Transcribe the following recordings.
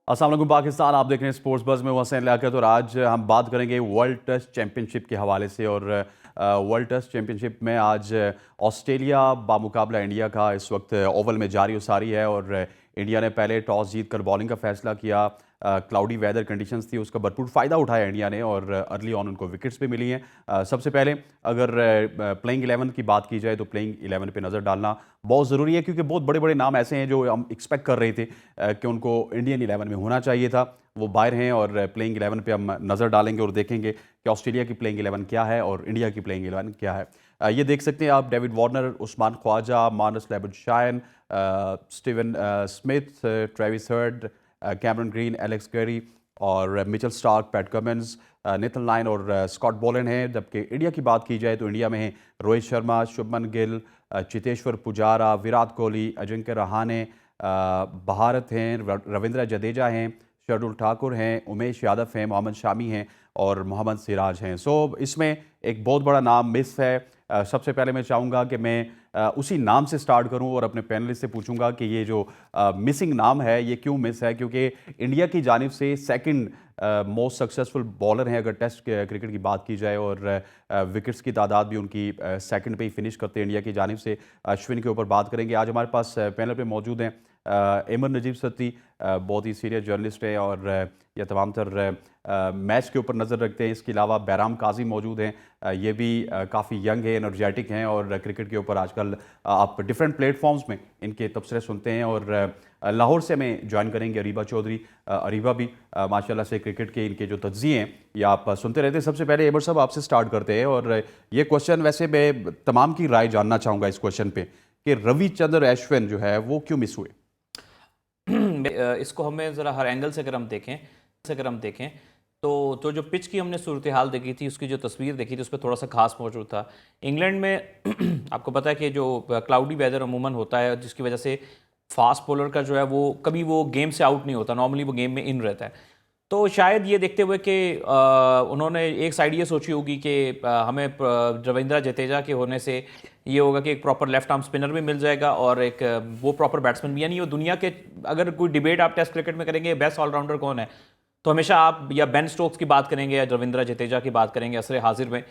अस्सलाम वालेकुम पाकिस्तान, आप देख रहे हैं स्पोर्ट्स बज़ में हसन लियाकत। और आज हम बात करेंगे वर्ल्ड टेस्ट चैंपियनशिप के हवाले से। और वर्ल्ड टेस्ट चैंपियनशिप में आज ऑस्ट्रेलिया बामुकाबला इंडिया का इस वक्त ओवल में जारी उसारी है। और इंडिया ने पहले टॉस जीतकर बॉलिंग का फैसला किया। क्लाउडी वेदर कंडीशंस थी, उसका भरपूर फ़ायदा उठाया इंडिया ने और अर्ली ऑन उनको विकेट्स भी मिली हैं। सबसे पहले अगर प्लेइंग 11 की बात की जाए तो प्लेइंग 11 पे नज़र डालना बहुत ज़रूरी है, क्योंकि बहुत बड़े बड़े नाम ऐसे हैं जो हम एक्सपेक्ट कर रहे थे कि उनको इंडियन 11 में होना चाहिए था, वो बाहर हैं। और प्लेइंग 11 पे हम नज़र डालेंगे और देखेंगे कि ऑस्ट्रेलिया की प्लेइंग 11 क्या है और इंडिया की प्लेइंग 11 क्या है। ये देख सकते हैं आप, David Warner, Usman Khawaja, Marnus Labuschagne, Steven Smith, Travis Head, Cameron Green, Alex Carey और Mitchell Starc, Pat Cummins, Nathan Lyon और स्कॉट बोलन हैं। जबकि इंडिया की बात की जाए तो इंडिया में हैं रोहित शर्मा, शुभमन गिल, चेतेश्वर पुजारा, विराट कोहली, अजिंक्य रहाणे, भारत हैं, रविंद्र जडेजा हैं, शार्दुल ठाकुर हैं, उमेश यादव हैं, मोहम्मद शामी हैं और मोहम्मद सिराज हैं। सो इसमें एक बहुत बड़ा नाम मिस है। सबसे पहले मैं चाहूँगा कि मैं उसी नाम से स्टार्ट करूं और अपने पैनलिस्ट से पूछूंगा कि ये जो मिसिंग नाम है ये क्यों मिस है, क्योंकि इंडिया की जानिब से सेकंड मोस्ट सक्सेसफुल बॉलर हैं अगर टेस्ट क्रिकेट की बात की जाए। और विकेट्स की तादाद भी उनकी सेकंड पे ही फिनिश करते हैं इंडिया की जानिब से। अश्विन के ऊपर बात करेंगे। आज हमारे पास पैनल पे मौजूद हैं एमर नजीब सत्ती, बहुत ही सीनियर जर्नलिस्ट है और यह तमाम तर मैच के ऊपर नज़र रखते हैं। इसके अलावा बैराम काजी मौजूद हैं, ये भी काफ़ी यंग है, एनर्जेटिक हैं और क्रिकेट के ऊपर आजकल आप डिफरेंट प्लेटफॉर्म्स में इनके तबसरे सुनते हैं। और लाहौर से हमें ज्वाइन करेंगे अरीबा चौधरी। अरीबा भी माशाल्लाह से क्रिकेट के इनके जो तज्ज़िये हैं ये आप सुनते रहते हैं। सबसे पहले एमर साहब आपसे स्टार्ट करते हैं और ये क्वेश्चन वैसे मैं तमाम की राय जानना चाहूँगा इस क्वेश्चन पे कि रविचंद्रन अश्विन जो है वो क्यों मिस हुए। इसको हमें ज़रा हर एंगल से अगर हम देखें तो जो पिच की हमने सूरत हाल देखी थी, उसकी जो तस्वीर देखी थी, उस पर थोड़ा सा खास मौजूद था। इंग्लैंड में आपको पता है कि जो क्लाउडी वेदर अमूमन होता है, जिसकी वजह से फास्ट बॉलर का जो है वो कभी वो गेम से आउट नहीं होता, नॉर्मली वो गेम में इन रहता है। तो शायद ये देखते हुए कि उन्होंने एक साइड ये सोची होगी कि हमें रविंद्र जडेजा के होने से ये होगा कि एक प्रॉपर लेफ्ट आर्म स्पिनर भी मिल जाएगा और एक वो प्रॉपर बैट्समैन भी, यानी वो दुनिया के, अगर कोई डिबेट आप टेस्ट क्रिकेट में करेंगे बेस्ट ऑलराउंडर कौन है, तो हमेशा आप या बेन स्टोक्स की बात करेंगे या रविंद्र जडेजा की बात करेंगे असरे हाजिर में।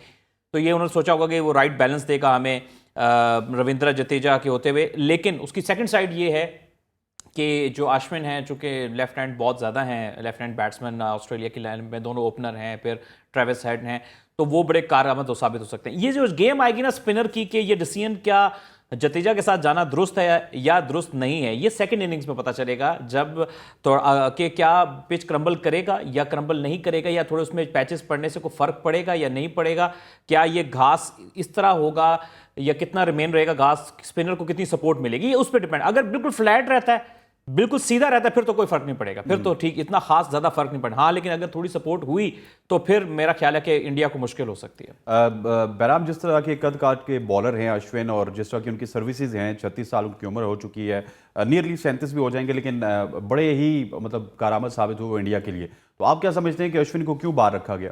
तो ये उन्होंने सोचा होगा कि वो राइट बैलेंस देगा हमें रविंद्र जडेजा के होते हुए। लेकिन उसकी सेकंड साइड ये है कि जो अश्विन है, चूँकि लेफ्ट हैंड बहुत ज़्यादा हैं, लेफ्ट हैंड बैट्समैन ऑस्ट्रेलिया की लाइन में दोनों ओपनर हैं, फिर ट्रेविस हेड हैं, तो वो बड़े कारआमद साबित हो सकते हैं। ये जो गेम आएगी ना स्पिनर की, कि ये डिसीजन क्या जडेजा के साथ जाना दुरुस्त है या दुरुस्त नहीं है, ये सेकंड इनिंग्स में पता चलेगा, जब तो कि क्या पिच क्रम्बल करेगा या क्रम्बल नहीं करेगा, या थोड़े उसमें पैचेस पड़ने से कोई फ़र्क पड़ेगा या नहीं पड़ेगा, क्या ये घास इस तरह होगा या कितना रिमेन रहेगा घास, स्पिनर को कितनी सपोर्ट मिलेगी, ये उस पर डिपेंड। अगर बिल्कुल फ्लैट रहता है, बिल्कुल सीधा रहता है, फिर तो कोई फर्क नहीं पड़ेगा, फिर तो ठीक, इतना खास ज्यादा फर्क नहीं पड़ेगा। हाँ, लेकिन अगर थोड़ी सपोर्ट हुई तो फिर मेरा ख्याल है कि इंडिया को मुश्किल हो सकती है। बैराम, जिस तरह के कद काट के बॉलर हैं अश्विन और जिस तरह की उनकी सर्विसेज हैं, 36 साल उनकी उम्र हो चुकी है, नियरली 37 भी हो जाएंगे, लेकिन बड़े ही मतलब कारआमद साबित हुए इंडिया के लिए। तो आप क्या समझते हैं कि अश्विन को क्यों बाहर रखा गया?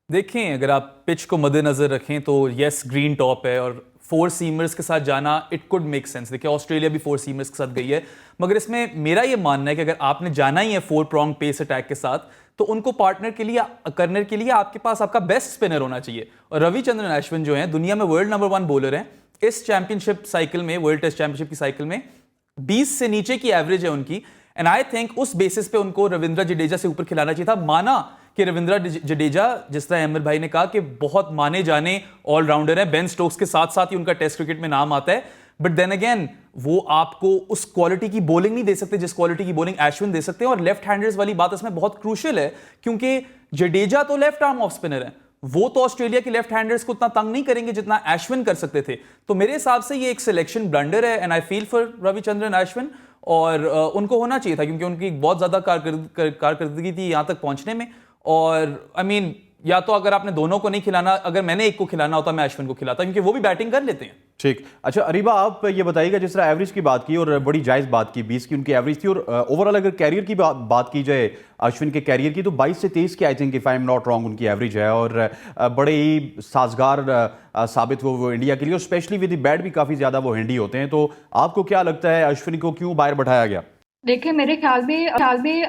देखें, अगर आप पिच को मद्देनजर रखें तो यस, ग्रीन टॉप है और फोर सीमर्स के साथ जाना इट कुड मेक सेंस। देखिए, ऑस्ट्रेलिया भी फोर सीमर्स के साथ गई है, मगर इसमें मेरा ये मानना है कि अगर आपने जाना ही है फोर प्रॉन्ग पेस अटैक के साथ, तो उनको पार्टनर के लिए करने के लिए आपके पास आपका बेस्ट स्पिनर होना चाहिए। और रविचंद्रन अश्विन जो है दुनिया में वर्ल्ड नंबर 1 बॉलर हैं। इस चैंपियनशिप साइकिल में, वर्ल्ड टेस्ट चैंपियनशिप की साइकिल में 20 से नीचे की एवरेज है उनकी, एंड आई थिंक उस बेसिस पे उनको रविंद्र जडेजा से ऊपर खिलाना चाहिए था। माना कि रविंद्र जडेजा, जिस तरह अहमद भाई ने कहा, कि बहुत माने जाने ऑलराउंडर है, बेन स्टोक्स के साथ साथ ही उनका टेस्ट क्रिकेट में नाम आता है, बट देन अगेन वो आपको उस क्वालिटी की बॉलिंग नहीं दे सकते जिस क्वालिटी की बॉलिंग अश्विन दे सकते हैं। और लेफ्ट हैंडर्स वाली बात इसमें बहुत क्रूशियल है, क्योंकि जडेजा तो लेफ्ट आर्म ऑफ स्पिनर है, वो तो ऑस्ट्रेलिया के लेफ्ट हैंडर्स को उतना तंग नहीं करेंगे जितना अश्विन कर सकते थे। तो मेरे हिसाब से ये एक सिलेक्शन ब्लंडर है, and I feel for Ravichandran Ashwin. और उनको होना चाहिए था, क्योंकि उनकी बहुत ज्यादा कारकर्दगी थी यहां तक पहुंचने में। और आई मीन, या तो अगर आपने दोनों को नहीं खिलाना, अगर मैंने एक को खिलाना होता मैं अश्विन को खिलाता, क्योंकि वो भी बैटिंग कर लेते हैं। ठीक। अच्छा अरीबा, आप ये बताइएगा, जिस तरह एवरेज की बात की और बड़ी जायज़ बात की, 20 की उनकी एवरेज थी, और ओवरऑल अगर कैरियर की बात की जाए अश्विन के कैरियर की, तो 22 से 23 की I think, if I am not wrong, उनकी एवरेज है। और बड़े ही साजगार साबित हुए वो इंडिया के लिए, और स्पेशली विद द बैट भी काफ़ी ज़्यादा वो हैंडी होते हैं। तो आपको क्या लगता है अश्विन को क्यों बाहर बैठाया गया? देखिए मेरे ख्याल में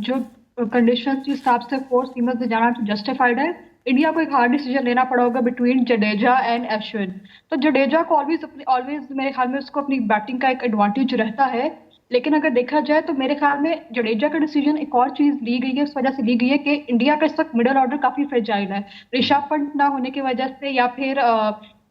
जो कंडीशंस जिस हिसाब से फोर सीमर्स से जाना तो जस्टिफाइड है। इंडिया को एक हार्ड डिसीजन लेना पड़ा होगा बिटवीन जडेजा एंड अश्विन। तो जडेजा को ऑलवेज मेरे ख्याल में उसको अपनी बैटिंग का एक एडवांटेज रहता है। लेकिन अगर देखा जाए तो मेरे ख्याल में जडेजा का डिसीजन एक और चीज ली गई है, उस वजह से ली गई है कि इंडिया का इस वक्त मिडिल ऑर्डर काफी फ्रेजाइल है। ऋषभ पंत ना होने की वजह से या फिर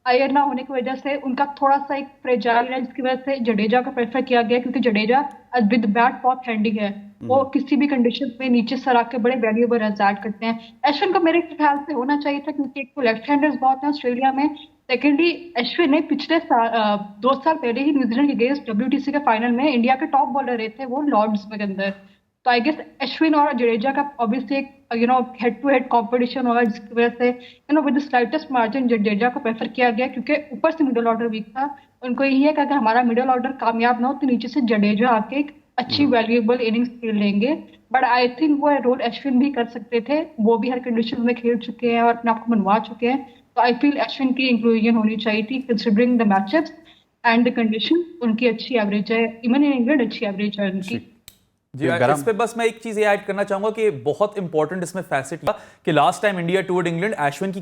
अय्यर ना होने की वजह से उनका थोड़ा सा एक फ्रेजाइल है, जिसकी वजह से जडेजा को प्रेफर किया गया, क्योंकि जडेजा विद बैट बहुत हैंडी है। वो किसी भी कंडीशन में नीचे सर आके बड़े वैल्यूएबल रन ऐड करते हैं। अश्विन का मेरे ख्याल से होना चाहिए था, क्योंकि एक तो लेफ्ट हैंडर्स बहुत है ऑस्ट्रेलिया में। सेकेंडली अश्विन ने पिछले 2 साल पहले ही न्यूजीलैंड के अगेंस्ट WTC के फाइनल में इंडिया के टॉप बॉलर रहे थे, वो लॉर्ड्स में के अंदर। तो आई गेस अश्विन और जडेजा का ऑब्वियसली एक हेड टू हेड कॉम्पिटिशन होगा, जिसकी वजह से विद स्लाइटेस्ट मार्जिन जडेजा को प्रेफर किया गया, क्योंकि ऊपर से मिडिल ऑर्डर वीक था। उनको यही है कि अगर हमारा मिडिल ऑर्डर कामयाब ना हो तो नीचे से जडेजा आके एक अच्छी वैल्यूएबल इनिंग्स खेल लेंगे। बट आई थिंक वो रोल अश्विन भी कर सकते थे, वो भी हर कंडीशन में खेल चुके हैं और अपने आप को मनवा चुके हैं। तो आई फील अश्विन की इंक्लूजन होनी चाहिए थी, considering the matchups and the condition. उनकी अच्छी एवरेज है, इवन इन इंग्लैंड अच्छी एवरेज है उनकी। जी इस पे बस मैं एक चीज ये ऐड करना चाहूंगा कि बहुत इंपॉर्टेंट इसमें फैसेट था कि last time India toured England, Ashwin की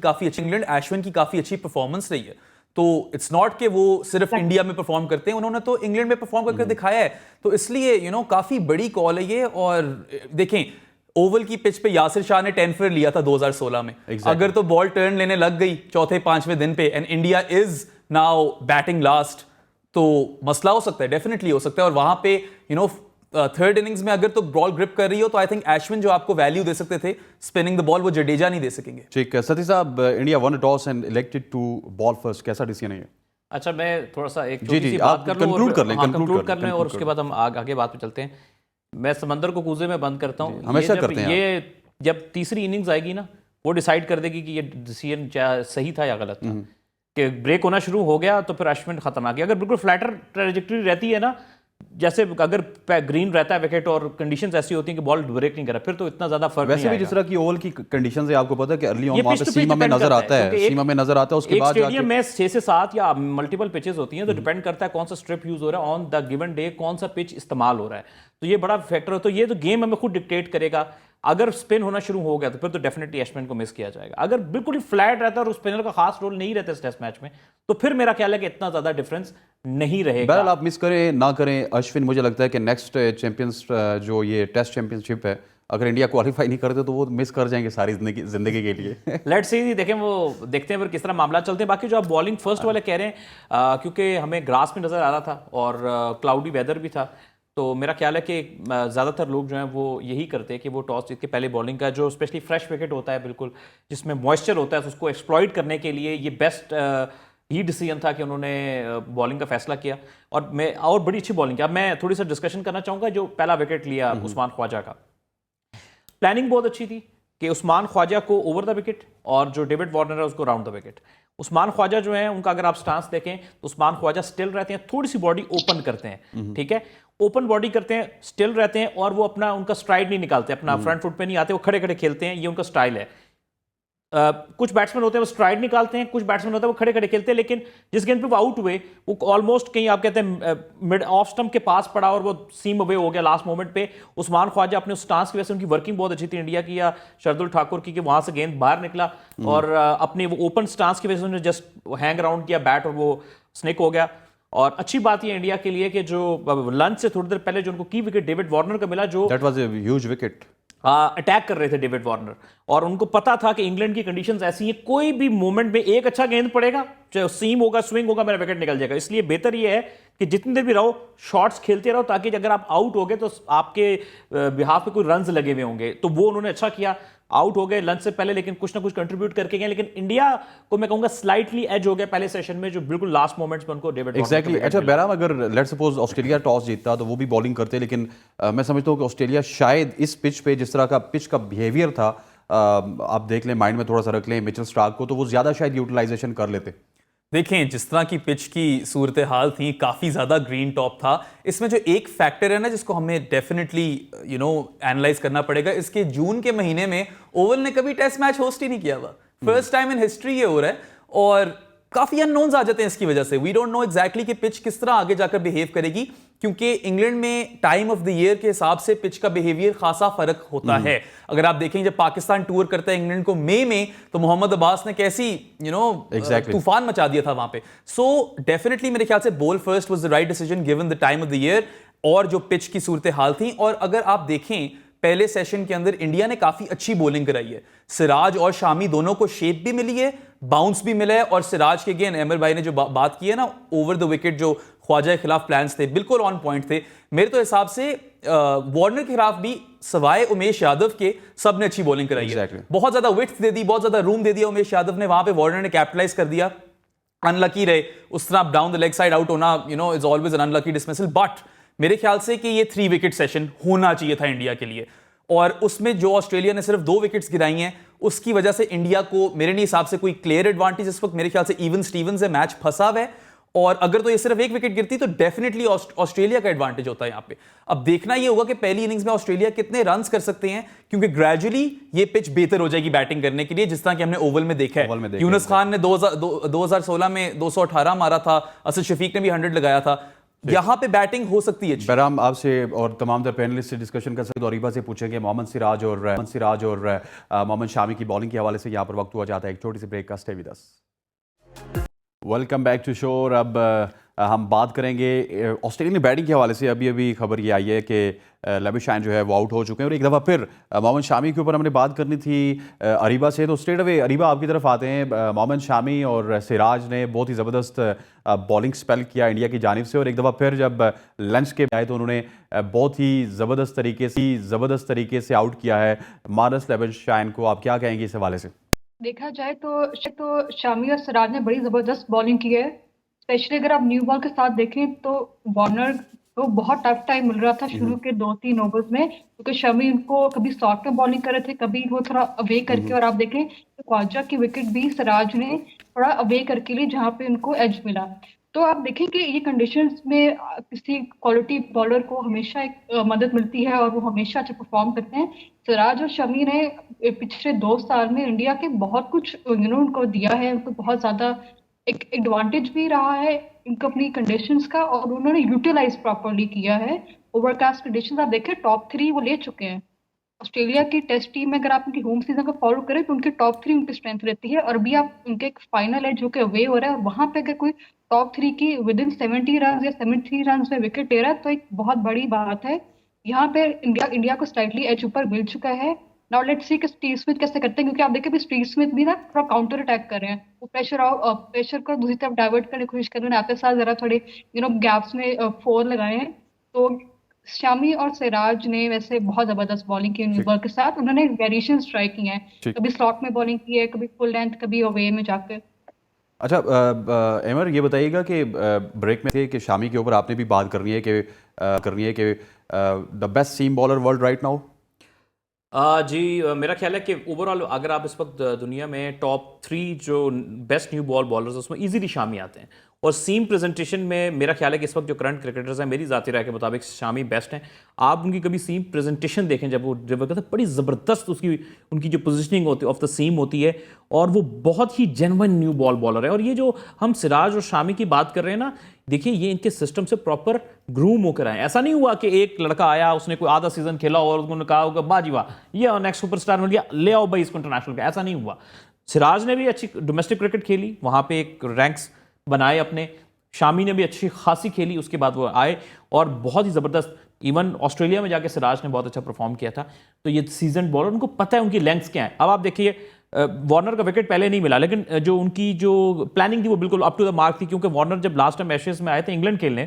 काफी अच्छी परफॉर्मेंस रही है। तो इट्स नॉट कि वो सिर्फ इंडिया में परफॉर्म करते हैं, उन्होंने तो इंग्लैंड में परफॉर्म करके दिखाया है। तो इसलिए काफी बड़ी कॉल है ये। और देखें, ओवल की पिच पे यासिर शाह ने 10 फेयर लिया था 2016 में। अगर तो बॉल टर्न लेने लग गई चौथे पांचवें दिन पे and India is now batting last, तो मसला हो सकता है, डेफिनेटली हो सकता है। और वहां पे थर्ड इनिंग्स में अगर तो बॉल ग्रिप कर रही हो तो आई थिंक अश्विन जो आपको वैल्यू दे सकते थे स्पिनिंग द बॉल, वो जडेजा नहीं दे सकेंगे। ठीक है सतीश साहब, India one toss and elected to bowl first, कैसा डिसीजन है ये? अच्छा, मैं थोड़ा सा एक जी, छोटी जी, सी आप बात कर लूं conclude कर लें, हाँ, conclude conclude कर कर लें, लें और conclude उसके कर बाद हम आगे बात पे चलते हैं। मैं समंदर को कूजे में बंद करता हूँ। हमेशा ये जब- करते हैं ये जब तीसरी इनिंग्स आएगी ना, वो डिसाइड कर देगी कि ये डिसीजन सही था या गलत था। कि ब्रेक होना शुरू हो गया तो फिर अश्विन खतरनाक है। अगर बिल्कुल फ्लैटर ट्रेजेक्टरी रहती है ना, जैसे अगर ग्रीन रहता है विकेट और कंडीशंस ऐसी होती हैं कि बॉल ब्रेक नहीं कर रहा, फिर तो इतना ज्यादा फर्क वैसे नहीं भी जिस तरह की ओवल की कंडीशंस है, आपको पता है कि अर्ली ऑन ये वहां pitch पे to pitch सीमा में depend नजर करता आता है, क्योंकि सीमा में नजर आता है, उसके एक बाद स्टेडियम जाके में 6 से 7 या मल्टीपल पिचेस होती हैं, तो डिपेंड करता है कौन सा स्ट्रिप यूज हो रहा है ऑन द गिवन डे, कौन सा पिच इस्तेमाल हो रहा है। तो ये बड़ा फैक्टर है। तो ये तो गेम हमें खुद डिक्टेट करेगा। अगर स्पिन होना शुरू हो गया तो फिर तो डेफिनेटली अश्विन को मिस किया जाएगा। अगर बिल्कुल ही फ्लैट रहता है और स्पिनर का खास रोल नहीं रहता इस टेस्ट मैच में, तो फिर मेरा ख्याल है कि इतना ज्यादा डिफरेंस नहीं रहेगा। बहरहाल आप मिस करें ना करें अश्विन, मुझे लगता है कि नेक्स्ट चैंपियंस जो ये टेस्ट चैंपियनशिप है, अगर इंडिया क्वालिफाई नहीं करते तो वो मिस कर जाएंगे सारी जिंदगी के लिए। लेट्स सी, देखें वो देखते हैं फिर किस तरह मामला चलते हैं। बाकी जो आप बॉलिंग फर्स्ट वाले कह रहे हैं, क्योंकि हमें ग्रास में नजर आ रहा था और क्लाउडी वेदर भी था, तो मेरा ख्याल है कि ज़्यादातर लोग जो हैं वो यही करते हैं कि वो टॉस जीत के पहले बॉलिंग का, जो स्पेशली फ्रेश विकेट होता है बिल्कुल जिसमें मॉइस्चर होता है, तो उसको एक्सप्लॉइट करने के लिए ये बेस्ट ही डिसीजन था कि उन्होंने बॉलिंग का फैसला किया। और बड़ी अच्छी बॉलिंग किया। अब मैं थोड़ी सा डिस्कशन करना चाहूँगा जो पहला विकेट लिया उस्मान ख्वाजा का। प्लानिंग बहुत अच्छी थी कि उस्मान ख्वाजा को ओवर द विकेट और जो डेविड वार्नर है उसको round the wicket. Usman Khawaja जो है उनका अगर आप स्टांस देखें तो उस्मान ख्वाजा स्टिल रहते हैं, थोड़ी सी बॉडी ओपन करते हैं, ठीक है, ओपन बॉडी करते हैं, स्टिल रहते हैं और वो उनका स्ट्राइड नहीं निकालते, अपना फ्रंट फुट पे नहीं आते, वो खड़े खड़े खेलते हैं, ये उनका स्टाइल है। कुछ बैट्समैन होते हैं वो स्ट्राइड निकालते हैं, कुछ बैट्समैन होते हैं वो खड़े खड़े खेलते हैं, लेकिन जिस गेंद पे वो आउट हुए वो ऑलमोस्ट कहीं आप कहते हैं मिड ऑफ स्टंप के पास पड़ा और वो सीम अवे हो गया लास्ट मोमेंट पे। उस्मान ख्वाजा अपने उस स्टांस की वजह से, उनकी वर्किंग बहुत अच्छी थी इंडिया की या शार्दुल ठाकुर की, कि वहां से गेंद बाहर निकला और अपने वो ओपन स्टांस की वजह से उन्होंने जस्ट हैंग राउंड किया बैट और वो स्निक हो गया। और अच्छी बात ये इंडिया के लिए कि जो लंच से थोड़ी देर पहले जो उनको की विकेट डेविड वार्नर का मिला, जो that was a huge wicket, attack कर रहे थे डेविड वार्नर, और उनको पता था कि इंग्लैंड की कंडीशंस ऐसी हैं, कोई भी मोमेंट में एक अच्छा गेंद पड़ेगा, चाहे सीम होगा, स्विंग होगा, मेरा विकेट निकल जाएगा। इसलिए बेहतर ये है कि जितनी देर भी रहो शॉट्स खेलते रहो, ताकि अगर आप आउट हो गए तो आपके बिहाफ पे कोई रन्स लगे हुए होंगे। तो वो उन्होंने अच्छा किया, आउट हो गए लंच से पहले, लेकिन कुछ ना कुछ कंट्रीब्यूट करके गए। लेकिन इंडिया को मैं कहूंगा स्लाइटली एज हो गया पहले सेशन में, जो बिल्कुल लास्ट मोमेंट्स में उनको डेविड एग्जैक्टली। अच्छा बहरहाल, अगर लेट्स सपोज ऑस्ट्रेलिया टॉस जीतता तो वो भी बॉलिंग करते, लेकिन मैं समझता हूँ कि ऑस्ट्रेलिया शायद इस पिच पे, जिस तरह का पिच का बिहेवियर था, आप देख लें, माइंड में थोड़ा सा रख लें मिचेल स्टार्क को, तो वो ज्यादा शायद यूटिलाइजेशन कर लेते। देखें, जिस तरह की पिच की सूरत हाल थी, काफ़ी ज़्यादा ग्रीन टॉप था। इसमें जो एक फैक्टर है ना जिसको हमें डेफिनेटली एनालाइज करना पड़ेगा, इसके जून के महीने में ओवल ने कभी टेस्ट मैच होस्ट ही नहीं किया हुआ, फर्स्ट टाइम इन हिस्ट्री ये हो रहा है। और काफ़ी अननोन्स आ जाते हैं इसकी वजह से, वी डोंट नो एग्जैक्टली कि पिच किस तरह आगे जाकर बिहेव करेगी। क्योंकि इंग्लैंड में टाइम ऑफ द ईयर के हिसाब से पिच का बिहेवियर खासा फर्क होता है। अगर आप देखें जब पाकिस्तान टूर करता है इंग्लैंड को मई में, तो मोहम्मद अब्बास ने कैसी तूफान मचा दिया था वहां पे। सो डेफिनेटली मेरे ख्याल से ball first was the right decision given the time of the year और जो पिच की सूरत हाल थी। और अगर आप देखें पहले सेशन के अंदर इंडिया ने काफी अच्छी बॉलिंग कराई है, सिराज और शामी दोनों को शेप भी मिली है, बाउंस भी मिला है। और सिराज के अगेन अमर भाई ने जो बात की है ना, ओवर द विकेट जो ख्वाजा के खिलाफ प्लान्स थे बिल्कुल ऑन पॉइंट थे। मेरे तो हिसाब से वार्नर के खिलाफ भी सवाए उमेश यादव के सबने अच्छी बॉलिंग कराई है। बहुत ज्यादा विड्थ दे दी, बहुत ज्यादा रूम दे दिया उमेश यादव ने, वहां पे वार्नर ने कैपिटलाइज कर दिया। अनलकी रहे उस तरह down the leg side out होना, is always an unlucky dismissal. But मेरे ख्याल से कि ये 3 विकेट सेशन होना चाहिए था इंडिया के लिए, और उसमें जो ऑस्ट्रेलिया ने सिर्फ 2 विकेट्स गिराई हैं उसकी वजह से इंडिया को मेरे हिसाब से कोई क्लियर एडवांटेज इस वक्त मेरे ख्याल से इवन स्टीवन से मैच फंसा हुआ है। और अगर तो ये सिर्फ 1 विकेट गिरती तो डेफिनेटली ऑस्ट्रेलिया का एडवांटेज होता है यहाँ पे। अब देखना ये होगा कि पहली इनिंग्स में ऑस्ट्रेलिया कितने रन्स कर सकते हैं, क्योंकि ग्रेजुअली ये पिच बेहतर हो जाएगी बैटिंग करने के लिए, जिस तरह कि हमने ओवल में देखा है। यूनुस खान ने 2016 में 218 मारा था, असद शफीक ने भी 100 लगाया था। यहां पे बैटिंग हो सकती है। बहरहाल आपसे और तमाम तर पैनलिस्ट से डिस्कशन कर सकते, अरीबा से पूछेंगे मोहम्मद सिराज और मोहम्मद शामी की बॉलिंग के हवाले से। यहाँ पर वक्त हुआ जाता है एक छोटी सी ब्रेक का। Stay with us. Welcome back to show. अब हम बात करेंगे ऑस्ट्रेलियन बैटिंग के हवाले से। अभी अभी खबर ये आई है कि लेबिशाइन जो है वो आउट हो चुके हैं, और एक दफ़ा फिर मोहम्मद शामी के ऊपर हमने बात करनी थी अरीबा से। तो स्ट्रेट अवे अरीबा आपकी तरफ आते हैं। मोहम्मद शामी और सिराज ने बहुत ही ज़बरदस्त बॉलिंग स्पेल किया इंडिया की जानिब से, और एक दफ़ा फिर जब लंच के आए तो उन्होंने बहुत ही ज़बरदस्त तरीके से आउट किया है मार्नस लेबिशाइन को। आप क्या कहेंगे इस हवाले से? देखा जाए तो शामी और सिराज ने बड़ी जबरदस्त बॉलिंग की है। स्पेशली अगर आप न्यू बॉल के साथ देखें तो वार्नर को बहुत टफ टाइम मिल रहा था शुरू के 2-3 ओवर्स में, क्योंकि शमी उनको कभी शॉर्ट में बॉलिंग कर रहे थे, कभी वो थोड़ा अवे करके। और आप देखें तो ख्वाजा की विकेट भी सिराज ने थोड़ा अवे करके ली, जहाँ पे उनको एज मिला। तो आप देखें कि ये कंडीशंस में किसी क्वालिटी बॉलर को हमेशा एक मदद मिलती है और वो हमेशा अच्छा परफॉर्म करते हैं। सिराज और शमी ने पिछले 2 साल में इंडिया के बहुत कुछ उनको दिया है, उनको बहुत ज़्यादा एक एडवांटेज भी रहा है इनको अपनी कंडीशंस का, और उन्होंने यूटिलाइज प्रॉपर्ली किया है। ओवरकास्ट कंडीशंस आप देखें टॉप 3 वो ले चुके हैं। ऑस्ट्रेलिया की टेस्ट टीम में अगर आप उनकी होम सीजन को फॉलो करें तो उनके टॉप 3 उनकी स्ट्रेंथ रहती है, और अभी आप उनके एक फाइनल है जो कि अवे हो रहा है, और वहां पे अगर कोई टॉप 3 की विद इन 70 रन या 73 रन में विकेट ले रहा है तो एक बहुत बड़ी बात है। यहाँ पे इंडिया को स्लाइटली एज ऊपर मिल चुका है। नाउ लेट्स सी कि स्टीव स्मिथ कैसे करते हैं, क्योंकि आप देखें स्टीव स्मिथ भी ना थोड़ा काउंटर अटैक कर रहे हैं। वो प्रेशर को दूसरी तरफ डाइवर्ट करने की कोशिश कर रहे हैं, आपके साथ जरा थोड़े गैप्स में 4 लगाए हैं। तो शामी और सिराज ने वैसे बहुत जबरदस्त बॉलिंग की न्यू बॉल के साथ, उन्होंने वेरिएशंस ट्राई की हैं, कभी स्लॉट में बॉलिंग की है, कभी फुल लेंथ, कभी अवे में जाकर। अच्छा एमर ये बताइएगा कि ब्रेक में थे कि शामी के ऊपर आपने भी बात करनी है कि the best seam bowler world right now. जी मेरा ख्याल है कि ओवरऑल अगर आप इस वक्त दुनिया में टॉप 3 जो बेस्ट न्यू बॉल बॉलर्स उसमें इजीली शामी आते हैं, और सीम प्रेजेंटेशन में मेरा ख्याल है कि इस वक्त जो करंट क्रिकेटर्स हैं मेरी ज़ाती राय के मुताबिक शामी बेस्ट हैं। आप उनकी कभी सीम प्रेजेंटेशन देखें जब वो ड्रिबल करते हैं, बड़ी ज़बरदस्त उनकी जो पोजीशनिंग होती है ऑफ द सीम होती है, और वो बहुत ही जेन्युइन न्यू बॉल बॉलर है। और ये जो हम सिराज और शामी की बात कर रहे हैं ना, देखिए ये इनके सिस्टम से प्रॉपर ग्रूम होकर आए। ऐसा नहीं हुआ कि एक लड़का आया उसने कोई आधा सीजन खेला और उन्होंने कहा होगा बाजी वाह ये नेक्स्ट सुपरस्टार मिल गया, ले आओ भाई इसको इंटरनेशनल का। ऐसा नहीं हुआ। सिराज ने भी अच्छी डोमेस्टिक क्रिकेट खेली, वहां पे एक रैंक्स बनाए अपने। शामी ने भी अच्छी खासी खेली, उसके बाद वो आए और बहुत ही ज़बरदस्त, इवन ऑस्ट्रेलिया में जाके सिराज ने बहुत अच्छा परफॉर्म किया था। तो ये सीजन बॉलर, उनको पता है उनकी लेंथ्स क्या है। अब आप देखिए वार्नर का विकेट पहले नहीं मिला, लेकिन जो उनकी जो प्लानिंग थी वो बिल्कुल अप टू द मार्क थी, क्योंकि वार्नर जब लास्ट टाइम एशेज में आए थे इंग्लैंड खेलने,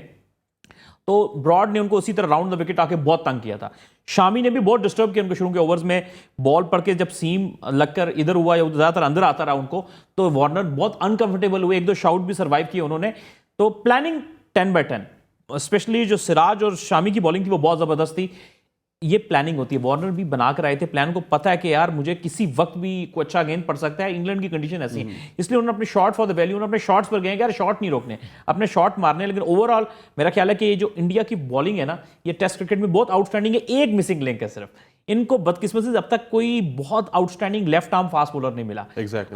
तो ब्रॉड ने उनको उसी तरह राउंड द विकेट आके बहुत तंग किया था। शामी ने भी बहुत डिस्टर्ब किया उनको शुरू के ओवर्स में, बॉल पड़ के जब सीम लगकर इधर हुआ या ज़्यादातर अंदर आता रहा उनको, तो वार्नर बहुत अनकंफर्टेबल हुए। 1-2 शॉट भी सर्वाइव किए उन्होंने। तो प्लानिंग 10/10, स्पेशली जो सिराज और शामी की बॉलिंग थी वो बहुत ज़बरदस्त थी। ये प्लानिंग होती है, वार्नर भी बना कर आए थे प्लान को, पता है कि यार मुझे किसी वक्त भी कोई अच्छा गेंद पड़ सकता है, इंग्लैंड की कंडीशन ऐसी है, इसलिए उन्होंने अपने शॉट फॉर द वैल्यू, उन्होंने अपने शॉट्स पर गए, यार शॉट नहीं रोकने, अपने शॉट मारने। लेकिन ओवरऑल मेरा ख्याल है कि ये जो इंडिया की बॉलिंग है ना, ये टेस्ट क्रिकेट में बहुत आउटस्टैंडिंग है। एक मिसिंग लिंक है सिर्फ, इनको बदकिस्मती से अब तक कोई बहुत outstanding left arm fast bowler नहीं मिला।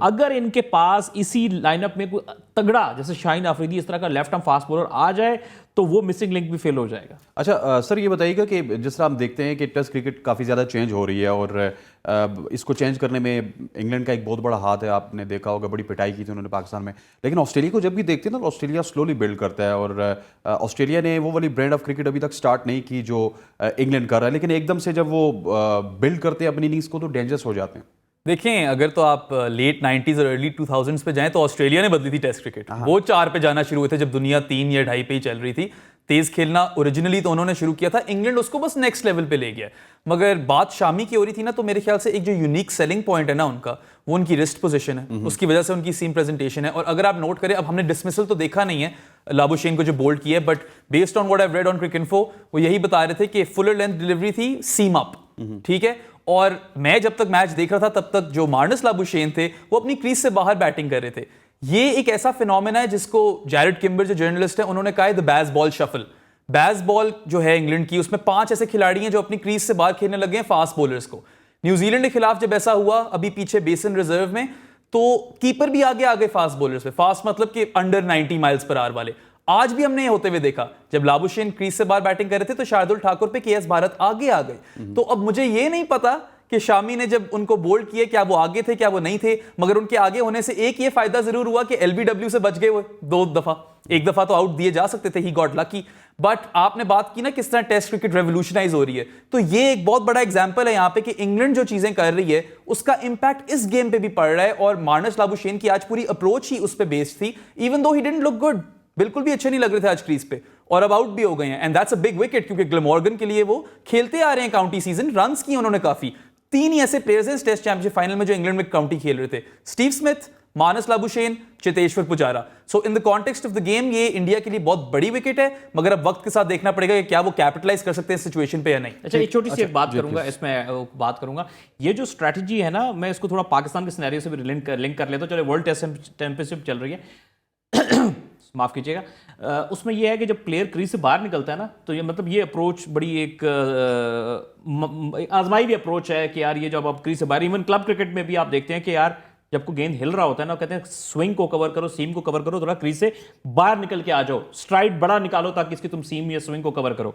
अगर इनके पास इसी लाइनअप में कोई तगड़ा जैसे शाहीन अफरीदी इस तरह का लेफ्ट आर्म फास्ट बॉलर आ जाए तो वो मिसिंग लिंक भी फेल हो जाएगा। अच्छा सर ये बताइएगा कि जिस तरह हम देखते हैं कि टेस्ट क्रिकेट काफ़ी ज़्यादा चेंज हो रही है और इसको चेंज करने में इंग्लैंड का एक बहुत बड़ा हाथ है। आपने देखा होगा बड़ी पिटाई की थी उन्होंने पाकिस्तान में, लेकिन ऑस्ट्रेलिया को जब भी देखते हैं ना तो ऑस्ट्रेलिया स्लोली बिल्ड करता है और ऑस्ट्रेलिया ने वो वाली ब्रांड ऑफ क्रिकेट अभी तक स्टार्ट नहीं की जो इंग्लैंड कर रहा है, लेकिन एकदम से जब वो बिल्ड करते हैं अपनी इनिंग्स को तो डेंजरस हो जाते हैं। देखें, अगर तो आप लेट 90s और अर्ली 2000s पे जाएं तो ऑस्ट्रेलिया ने बदली थी टेस्ट क्रिकेट। वो 4 पे जाना शुरू हुए थे जब दुनिया 3 या 2.5 पे ही चल रही थी। तेज खेलना ओरिजिनली तो उन्होंने शुरू किया था, इंग्लैंड उसको बस नेक्स्ट लेवल पे ले गया। मगर बात शामी की हो रही थी ना, तो मेरे ख्याल से एक जो यूनिक सेलिंग पॉइंट है ना उनका, वो उनकी रिस्ट पोजीशन है, उसकी वजह से उनकी सीम प्रेजेंटेशन है। और अगर आप नोट करें, अब हमने डिसमिसल तो देखा नहीं है लाबुशेन को जो बोल्ड किया है, but based on what I read on Cricinfo वो यही बता रहे थे कि फुलर लेंथ डिलीवरी थी सीम अप, ठीक है। और मैं जब तक मैच देख रहा था तब तक जो मार्नस लाबुशेन थे वो अपनी क्रीज से बाहर बैटिंग कर रहे थे। ये एक ऐसा फिनोमेना है जिसको जैरेड किम्बर जो जर्नलिस्ट है उन्होंने कहा है the Bazball shuffle. Bazball जो है इंग्लैंड की, उसमें 5 ऐसे खिलाड़ी हैं जो अपनी क्रीज से बाहर खेलने लगे हैं फास्ट बॉलर्स को। न्यूजीलैंड के खिलाफ जब ऐसा हुआ अभी पीछे बेसन रिजर्व में, तो कीपर भी आगे आ गए फास्ट बॉलर्स पे। फास्ट मतलब कि अंडर 90 माइल्स पर आवर वाले। आज भी हमने ये होते हुए देखा, जब लाबुशेन क्रीज से बाहर बैटिंग कर रहे थे तो शार्दुल ठाकुर पे केएस भारत आगे आ गए। तो अब मुझे ये नहीं पता कि शामी ने जब उनको बोल्ड किए क्या वो आगे थे क्या वो नहीं थे, मगर उनके आगे होने से एक ये फायदा जरूर हुआ कि एलबीडब्ल्यू से बच गए वो 2 दफा। एक दफा तो आउट दिए जा सकते थे, ही गॉट लकी। बट आपने बात की ना किस तरह टेस्ट क्रिकेट रेवोल्यूशनाइज हो रही है, तो ये एक बहुत बड़ा एग्जांपल है यहाँ पे कि इंग्लैंड जो चीजें कर रही है उसका इंपैक्ट इस गेम पे भी पड़ रहा है। और मार्नस लाबुशेन की आज पूरी अप्रोच ही उस पर बेस्ड थी, even though he didn't look good, बिल्कुल भी अच्छे नहीं लग रहे थे आज क्रीज पे, और अब आउट भी हो गए हैं। And that's a big wicket, क्योंकि ग्लेमॉर्गन के लिए वो खेलते आ रहे हैं काउंटी सीजन, रन्स किए उन्होंने काफी। 3 ही ऐसे प्लेयर्स हैं इस टेस्ट चैंपियनशिप फाइनल में जो इंग्लैंड में काउंटी खेल रहे थे, Steve Smith, Marnus Labuschagne, Cheteshwar Pujara. So in the context of the game ये इंडिया के लिए बहुत बड़ी विकेट है, मगर अब वक्त के साथ देखना पड़ेगा कि क्या वो कैपिटलाइज कर सकते हैं इस सिचुएशन पे या नहीं। अच्छा, एक छोटी सी एक बात करूंगा इसमें, बात करूंगा ये जो स्ट्रैटेजी है ना, मैं इसको थोड़ा पाकिस्तान के सिनेरियो से भी लिंक कर लेता हूं। चलो, वर्ल्ड टेस्ट चैंपियनशिप चल रही है माफ कीजिएगा, उसमें यह है कि जब प्लेयर क्रीज से बाहर निकलता है ना, तो ये मतलब ये अप्रोच बड़ी एक आजमाई भी अप्रोच है कि यार ये जब आप क्रीज से बाहर, इवन क्लब क्रिकेट में भी आप देखते हैं कि यार जब को गेंद हिल रहा होता है ना, कहते हैं स्विंग को कवर करो, सीम को कवर करो, थोड़ा क्रीज से बाहर निकल के आ जाओ, स्ट्राइड बड़ा निकालो ताकि इसकी तुम सीम या स्विंग को कवर करो।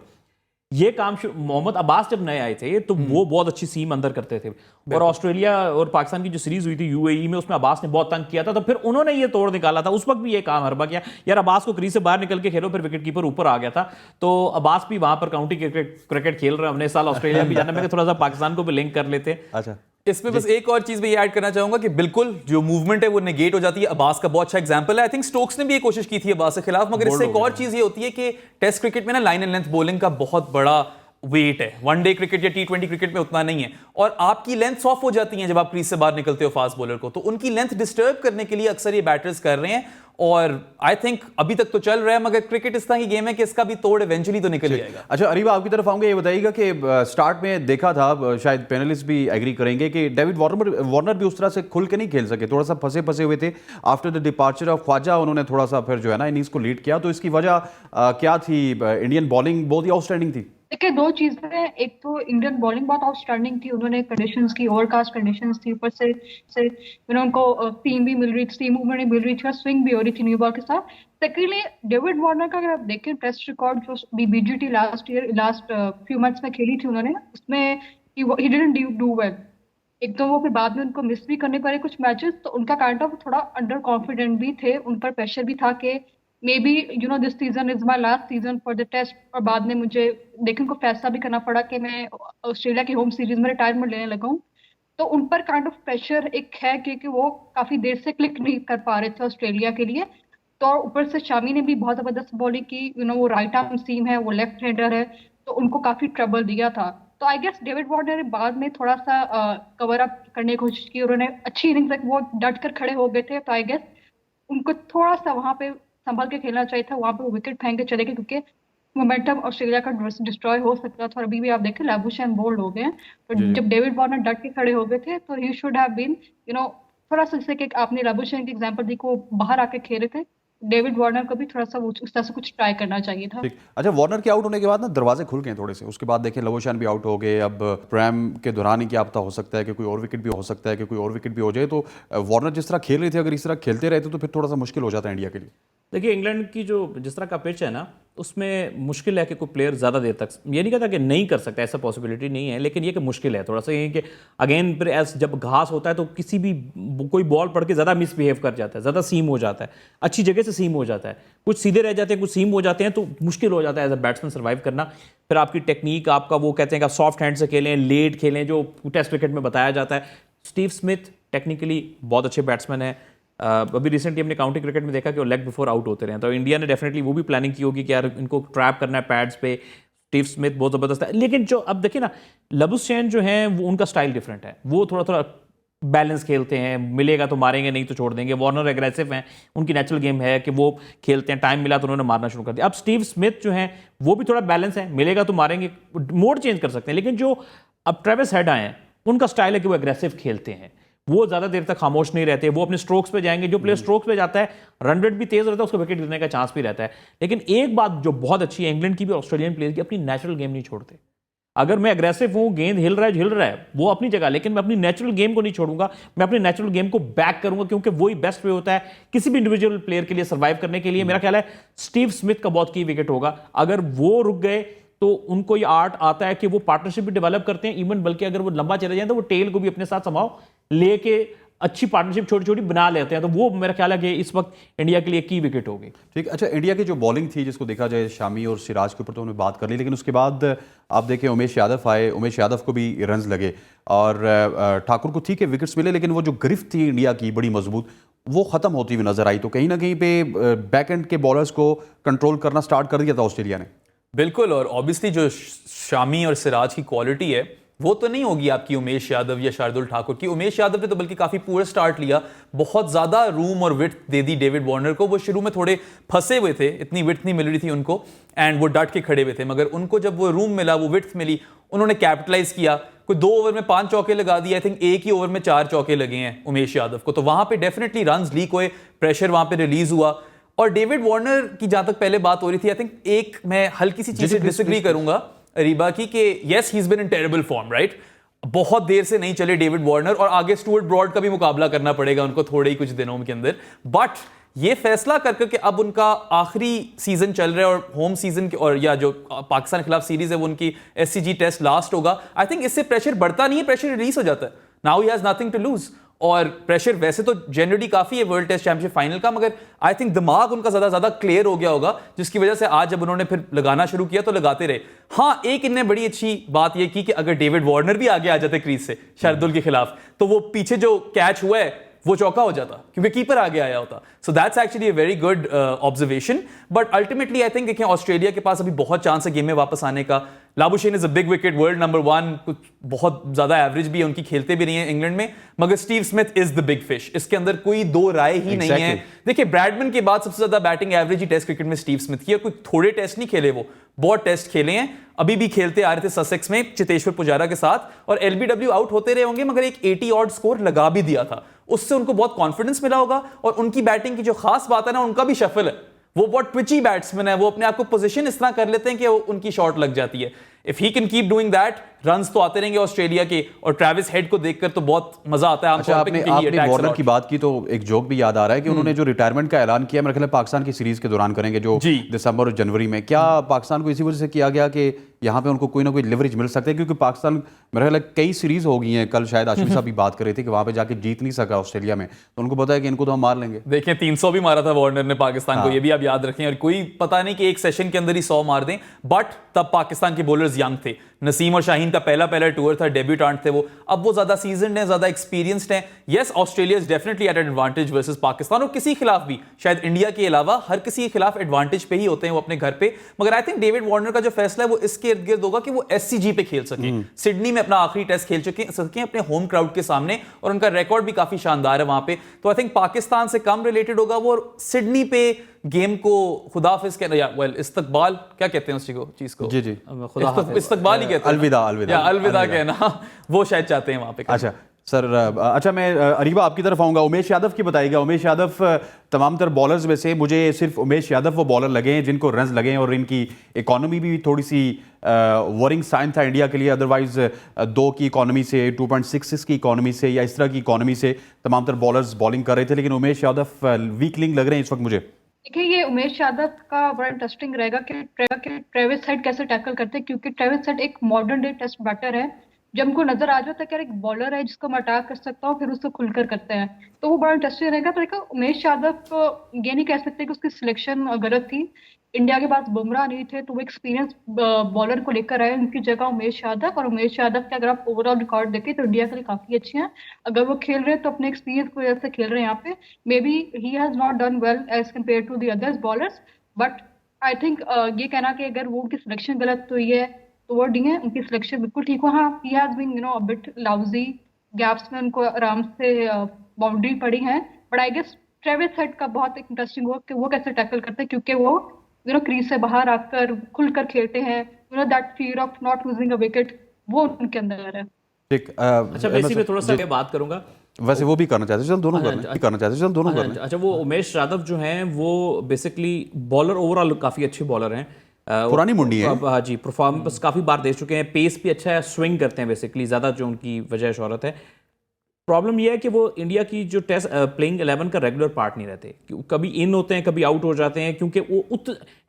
ये काम मोहम्मद अब्बास जब नए आए थे तो वो बहुत अच्छी सीम अंदर करते थे, और ऑस्ट्रेलिया और पाकिस्तान की जो सीरीज हुई थी यूएई में, उसमें अब्बास ने बहुत तंग किया था, तो फिर उन्होंने ये तोड़ निकाला था। उस वक्त भी ये काम हरबा किया, यार अब्बास को क्रीज से बाहर निकल के खेलो, फिर विकेट कीपर ऊपर आ गया था, तो अब्बास भी वहां पर काउंटी क्रिकेट खेल रहे हैं। हमने इस साल ऑस्ट्रेलिया भी जाना, मैं थोड़ा सा पाकिस्तान को भी लिंक कर लेते। अच्छा, इसमें बस एक और चीज भी ऐड करना चाहूंगा कि बिल्कुल जो मूवमेंट है वो नेगेट हो जाती है। अब्बास का बहुत अच्छा एग्जांपल है, आई थिंक स्टोक्स ने भी ये कोशिश की थी अब्बास के खिलाफ, मगर इससे एक और चीज ये होती है कि टेस्ट क्रिकेट में ना लाइन एंड लेंथ बॉलिंग का बहुत बड़ा वेट है, वनडे क्रिकेट या T20 क्रिकेट में उतना नहीं है, और आपकी लेंथ ऑफ हो जाती है जब आप क्रीज से बाहर निकलते हो फास्ट बॉलर को, तो उनकी लेंथ डिस्टर्ब करने के लिए अक्सर ये बैटर्स कर रहे हैं। और आई थिंक अभी तक तो चल रहा है, मगर क्रिकेट इस तरह की गेम है कि इसका भी तोड़ इवेंचुअली तो निकल जाएगा। अच्छा अरीबा, आपकी तरफ आऊंगे, ये बताइएगा कि स्टार्ट में देखा था, शायद पैनलिस्ट भी एग्री करेंगे कि डेविड वार्नर भी उस तरह से खुल के नहीं खेल सके, थोड़ा सा फंसे हुए थे। After the departure of Khawaja उन्होंने थोड़ा सा फिर जो है ना इनिंग्स को लीड किया, तो इसकी वजह क्या थी? इंडियन बॉलिंग बहुत ही आउटस्टैंडिंग थी। देखिए, 2 चीजें, एक तो इंडियन बॉलिंग बहुत आउटस्टैंडिंग थी, उन्होंने कंडीशंस की, ओवरकास्ट कंडीशंस थी, ऊपर से उनको सीम भी मिल रही थी, सीम मूवमेंट भी मिल रही थी और स्विंग भी हो रही थी न्यू बॉल के साथ। सेकेंडली, डेविड वार्नर का अगर आप देखें टेस्ट रिकॉर्ड जो बीजीटी लास्ट फ्यू मंथ्स में खेली थी उन्होंने, उसमें ही डिडंट डू वेल। एक तो वो फिर बाद में उनको मिस भी करने पड़े कुछ मैचेस, तो उनका काइंड ऑफ थोड़ा अंडर कॉन्फिडेंट भी थे, उन पर प्रेशर भी था कि maybe this season is my last season for the test. और बाद में मुझे देखिए उनको फैसला भी करना पड़ा कि मैं ऑस्ट्रेलिया की होम सीरीज में रिटायरमेंट लेने लगा हूँ, तो उन पर काइंड ऑफ प्रेशर एक है क्योंकि वो काफी देर से क्लिक नहीं कर पा रहे थे ऑस्ट्रेलिया के लिए। तो ऊपर से शामी ने भी बहुत जबरदस्त बॉलिंग की, वो राइट आर्म सीम है, वो लेफ्ट हैंडर है, तो उनको काफी ट्रबल दिया था। तो आई गेस डेविड वार्नर ने बाद में थोड़ा सा कवर अप करने की कोशिश की, उन्होंने अच्छी इनिंग्स तक वो डट कर खड़े हो गए थे, तो आई गेस उनको थोड़ा सा वहां पे संभल के खेलना चाहिए था, वहां पे वो विकेट फेंक के चले गए क्योंकि मोमेंटम ऑस्ट्रेलिया का डिस्ट्रॉय हो सकता था। और अभी भी आप देखें लाबुशेन बोल्ड हो गए हैं, तो जब डेविड वार्नर डट के खड़े हो गए थे तो ही शुड हैव बीन थोड़ा सा, जैसे कि आपने लाबुशेन की एग्जांपल दी को बाहर आके खेले थे, डेविड वार्नर को भी थोड़ा सा उस तरह से कुछ ट्राई करना चाहिए था। अच्छा, वार्नर के आउट होने के बाद ना दरवाजे खुल गए थोड़े से, उसके बाद देखें लाबुशेन भी आउट हो गए। अब प्राइम के दौरान ही क्या पता, हो सकता है कि कोई और विकेट भी हो सकता है कि कोई और विकेट भी हो जाए, तो वार्नर जिस तरह खेल रहे थे अगर इस तरह खेलते रहते तो फिर थोड़ा सा मुश्किल हो जाता है इंडिया के लिए। देखिए इंग्लैंड की जो जिस तरह का पिच है ना, उसमें मुश्किल है कि कोई प्लेयर ज़्यादा देर तक, ये नहीं कहता कि नहीं कर सकता, ऐसा पॉसिबिलिटी नहीं है, लेकिन ये कि मुश्किल है थोड़ा सा, ये कि अगेन फिर जब घास होता है तो किसी भी कोई बॉल पड़ के ज़्यादा मिसबिहेव कर जाता है, ज़्यादा सीम हो जाता है, अच्छी जगह से सीम हो जाता है, कुछ सीधे रह जाते हैं, कुछ सीम हो जाते हैं, तो मुश्किल हो जाता है एज अ बैट्समैन सर्वाइव करना। फिर आपकी टेक्निक, आपका वो कहते हैं कि आप सॉफ्ट हैंड से खेलें, लेट खेलें, जो टेस्ट क्रिकेट में बताया जाता है। स्टीव स्मिथ टेक्निकली बहुत अच्छे बैट्समैन हैं। अभी रिसेंटली हमने काउंटी क्रिकेट में देखा कि वो लेग बिफोर आउट होते रहे हैं, तो इंडिया ने डेफिनेटली वो भी प्लानिंग की होगी कि यार इनको ट्रैप करना है पैड्स पे। स्टीव स्मिथ बहुत ज़बरदस्त है, लेकिन जो अब देखिए ना, लबुशेन जो हैं वो उनका स्टाइल डिफरेंट है, वो थोड़ा थोड़ा बैलेंस खेलते हैं, मिलेगा तो मारेंगे, नहीं तो छोड़ देंगे। वार्नर एग्रेसिव हैं, उनकी नेचुरल गेम है कि वो खेलते हैं, टाइम मिला तो उन्होंने मारना शुरू कर दिया। अब स्टीव स्मिथ जो हैं वो भी थोड़ा बैलेंस है, मिलेगा तो मारेंगे, मोड चेंज कर सकते हैं। लेकिन जो अब ट्रेविस हेड आए हैं, उनका स्टाइल है कि वो एग्रेसिव खेलते हैं, वो ज़्यादा देर तक खामोश नहीं रहते, वो अपने स्ट्रोक्स पे जाएंगे। जो प्लेयर स्ट्रोक्स पे जाता है, रन रेट भी तेज रहता है, उसको विकेट गिरने का चांस भी रहता है। लेकिन एक बात जो बहुत अच्छी है इंग्लैंड की भी, ऑस्ट्रेलियन प्लेयर की, अपनी नेचुरल गेम नहीं छोड़ते। अगर मैं एग्रेसिव हूं, गेंद हिल रहा है वो अपनी जगह, लेकिन मैं अपनी नेचुरल गेम को नहीं छोड़ूंगा, मैं अपनी नेचुरल गेम को बैक करूंगा, क्योंकि वही बेस्ट वे होता है किसी भी इंडिविजुअल प्लेयर के लिए सर्वाइव करने के लिए। मेरा ख्याल है स्टीव स्मिथ का बहुत की विकेट होगा। अगर वो रुक गए तो उनको ये आर्ट आता है कि वो पार्टनरशिप भी डेवलप करते हैं, इवन बल्कि अगर वो लंबा चले जाए तो वो टेल को भी अपने साथ संभाव लेके अच्छी पार्टनरशिप छोटी छोटी बना लेते हैं। तो वो मेरा ख्याल है कि इस वक्त इंडिया के लिए की विकेट होगी। ठीक। अच्छा, इंडिया की जो बॉलिंग थी, जिसको देखा जाए शामी और सिराज के ऊपर तो हमने बात कर ली, लेकिन उसके बाद आप देखें उमेश यादव आए, उमेश यादव को भी रन्स लगे और ठाकुर को ठीक है विकेट्स मिले, लेकिन वो जो गिरफ्त थी इंडिया की बड़ी मजबूत, वो ख़त्म होती हुई नजर आई। तो कहीं ना कहीं पे बैक एंड के बॉलर्स को कंट्रोल करना स्टार्ट कर दिया था ऑस्ट्रेलिया ने। बिल्कुल, और ऑब्वियसली जो शामी और सिराज की क्वालिटी है वो तो नहीं होगी आपकी उमेश यादव या शार्दुल ठाकुर की। उमेश यादव ने तो बल्कि काफी पूरा स्टार्ट लिया, बहुत ज्यादा रूम और विड्थ दे दी डेविड वार्नर को। वो शुरू में थोड़े फंसे हुए थे, इतनी विड्थ नहीं मिल रही थी उनको, एंड वो डट के खड़े हुए थे, मगर उनको जब वो रूम मिला, वो विड्थ मिली, उन्होंने कैपिटलाइज किया। कोई 2 ओवर में 5 चौके लगा दिए, आई थिंक एक ही ओवर में 4 चौके लगे हैं उमेश यादव को। तो वहां पे डेफिनेटली रन्स लीक हुए, प्रेशर वहां पे रिलीज हुआ। और डेविड वार्नर की जहां तक पहले बात हो रही थी, आई थिंक एक मैं हल्की सी चीज से डिसएग्री करूंगा अरीबा की, कि yes he is been in terrible form, right. बहुत देर से नहीं चले डेविड वार्नर, और आगे स्टुअर्ट ब्रॉड का भी मुकाबला करना पड़ेगा उनको थोड़े ही कुछ दिनों के अंदर। बट ये फैसला करके कि अब उनका आखिरी सीजन चल रहा है और होम सीजन के, और या जो पाकिस्तान के खिलाफ सीरीज है वो उनकी SCG टेस्ट लास्ट होगा, आई थिंक इससे प्रेशर बढ़ता नहीं है, प्रेशर रिलीज हो जाता है। Now he has nothing to lose. और प्रेशर वैसे तो जनरली काफी है वर्ल्ड टेस्ट चैंपियनशिप फाइनल का, मगर आई थिंक दिमाग उनका ज्यादा क्लियर हो गया होगा, जिसकी वजह से आज जब उन्होंने फिर लगाना शुरू किया तो लगाते रहे। हाँ, एक इनने बड़ी अच्छी बात यह की कि अगर डेविड वार्नर भी आगे आ जाते क्रीज से शार्दुल के खिलाफ, तो वो पीछे जो कैच हुआ है वो चौका हो जाता, क्योंकि कीपर आगे आया होता। So that's actually a very good observation. But ultimately I think देखें, ऑस्ट्रेलिया के पास अभी बहुत चांस है गेम में वापस आने का। Labuschagne is a big wicket, world number 1, कुछ बहुत ज्यादा एवरेज भी है उनकी, खेलते भी नहीं है इंग्लैंड में, मगर Steve Smith is the big fish, इसके अंदर कोई दो राय ही नहीं है। देखिए, ब्रैडमैन के बाद सबसे ज्यादा बैटिंग एवरेज ही टेस्ट क्रिकेट में स्टीव स्मिथ की है। कोई थोड़े टेस्ट नहीं खेले, वो बहुत टेस्ट खेले हैं, अभी भी खेलते आ रहे थे ससेक्स में चितेश्वर पुजारा के साथ, और LBW आउट होते रहे होंगे, मगर एक 80 ऑड स्कोर लगा भी दिया था, उससे उनको बहुत कॉन्फिडेंस मिला होगा। और उनकी बैटिंग की जो खास बात है ना, उनका भी शफल है, वो बहुत ट्विची बैट्समैन है, वो अपने आप को पोजीशन इस तरह कर लेते हैं कि उनकी शॉट लग जाती है। If he can keep doing that, runs तो आते रहेंगे ऑस्ट्रेलिया के, और ट्रेविस हेड को देखकर तो बहुत मजा आता है। अच्छा, आपने वार्नर की बात की तो एक जोक भी याद आ रहा है कि उन्होंने जो रिटायरमेंट का ऐलान किया, मेरे ख्याल है पाकिस्तान की सीरीज के दौरान करेंगे, जो दिसंबर और जनवरी में। क्या पाकिस्तान को इसी वजह से किया गया कि यहाँ पे उनको कोई ना कोई लिवरेज मिल सकता है? क्योंकि पाकिस्तान, मेरे ख्याल है कई सीरीज हो गई हैं, कल शायद आशिफ साहब भी बात कर रहे थे कि वहां पे जाके जीत नहीं सका ऑस्ट्रेलिया में, तो उनको पता है कि इनको तो हम मार लेंगे। देखिए, 300 भी मारा था वार्नर ने पाकिस्तान को, ये भी आप याद रखें, और कोई पता नहीं कि एक सेशन के अंदर ही 100 मार दें। बट तब पाकिस्तान के बॉलर्स यंग थे, नसीम और शाहीन का पहला टूर था, डेब्यूटेंट थे वो, अब वो ज्यादा सीजन्ड हैं, ज्यादा एक्सपीरियंस्ड हैं। Yes, Australia is definitely at advantage versus Pakistan, और किसी खिलाफ भी, शायद इंडिया के अलावा हर किसी के खिलाफ एडवांटेज पे ही होते हैं वो अपने घर पे। मगर आई थिंक डेविड वार्नर का जो फैसला है वो इसके इर्द गिर्द होगा कि वो SCG पे खेल सके, सिडनी में अपना आखिरी टेस्ट खेल सके अपने होम क्राउड के सामने, और उनका रिकॉर्ड भी काफी शानदार है वहां पे। तो आई थिंक पाकिस्तान से कम रिलेटेड होगा वो, और सिडनी पे गेम को खुदाफिज कहना, या वेल इस्तकबाल क्या कहते हैं उस चीज को? जी इस्तकबाल ही कहते हैं, अलविदा कहना, वो शायद चाहते हैं वहां पे। अच्छा सर, अच्छा मैं अरीबा आपकी तरफ आऊंगा, उमेश यादव की बताइएगा। उमेश यादव तमाम तर बॉलर्स में से मुझे सिर्फ उमेश यादव वो बॉलर लगे हैं जिनको रन्स लगे हैं, और इनकी इकोनॉमी भी थोड़ी सी वरिंग साइन था इंडिया के लिए। अदरवाइज 2 की इकोनॉमी से, 2.66 की इकोनॉमी से, या इस तरह की इकोनॉमी से तमाम तर बॉलर्स बॉलिंग कर रहे थे, लेकिन उमेश यादव वीकलिंग लग रहे हैं इस वक्त मुझे। देखिए ये उमेश यादव का बड़ा इंटरेस्टिंग रहेगा कि ट्रेविस हेड कैसे टैकल करते हैं, क्योंकि ट्रेविस हेड एक मॉडर्न डे टेस्ट बैटर है। जब उनको नजर आ जाता है कि यार एक बॉलर है जिसको मैं अटैक कर सकता हूँ, फिर उसको खुलकर करते हैं, तो वो बड़ा इंटरेस्टिंग रहेगा। पर देखो उमेश यादव को ये नहीं कह सकते कि उसकी सिलेक्शन गलत थी। इंडिया के पास बुमराह नहीं थे, तो वो एक्सपीरियंस बॉलर को लेकर आए उनकी जगह उमेश यादव। और उमेश यादव के अगर आप ओवरऑल रिकॉर्ड देखें तो इंडिया के लिए काफी अच्छे हैं। अगर वो खेल रहे हैं तो अपने एक्सपीरियंस की वजह से खेल रहे हैं यहाँ पे। Maybe he has not done well as compared to the others bowlers, but I think ये कहना कि अगर वो उनकी सिलेक्शन गलत हुई है तो वो नहीं है, उनकी सिलेक्शन बिल्कुल ठीक हो। हाँ, he has been a bit lousy, gaps में उनको आराम से बाउंड्री पड़ी है। But I guess Travis Head का बहुत इंटरेस्टिंग हुआ कि वो कैसे टैकल करते हैं, क्योंकि वो क्रीज से बाहर आकर खुलकर खेलते हैं। That fear of not losing a wicket वो उनके अंदर है। ठीक अच्छा, मैं इसी पे थोड़ा सा बात करूंगा। वैसे वो भी करना चाहते हैं, चल दोनों कर लें, करना चाहते हैं, चल दोनों कर लें। अच्छा, वो उमेश यादव जो हैं वो बेसिकली बॉलर ओवरऑल काफ़ी अच्छे बॉलर हैं। पुरानी मुंडी है। हाँ जी, परफॉर्मेंस काफ़ी बार दे चुके हैं, पेस भी अच्छा है, स्विंग करते हैं बेसिकली, ज़्यादा जो उनकी वजह शोहरत है। प्रॉब्लम यह है कि वो इंडिया की जो टेस्ट प्लेइंग 11 का रेगुलर पार्ट नहीं रहते, कभी इन होते हैं कभी आउट हो जाते हैं, क्योंकि वो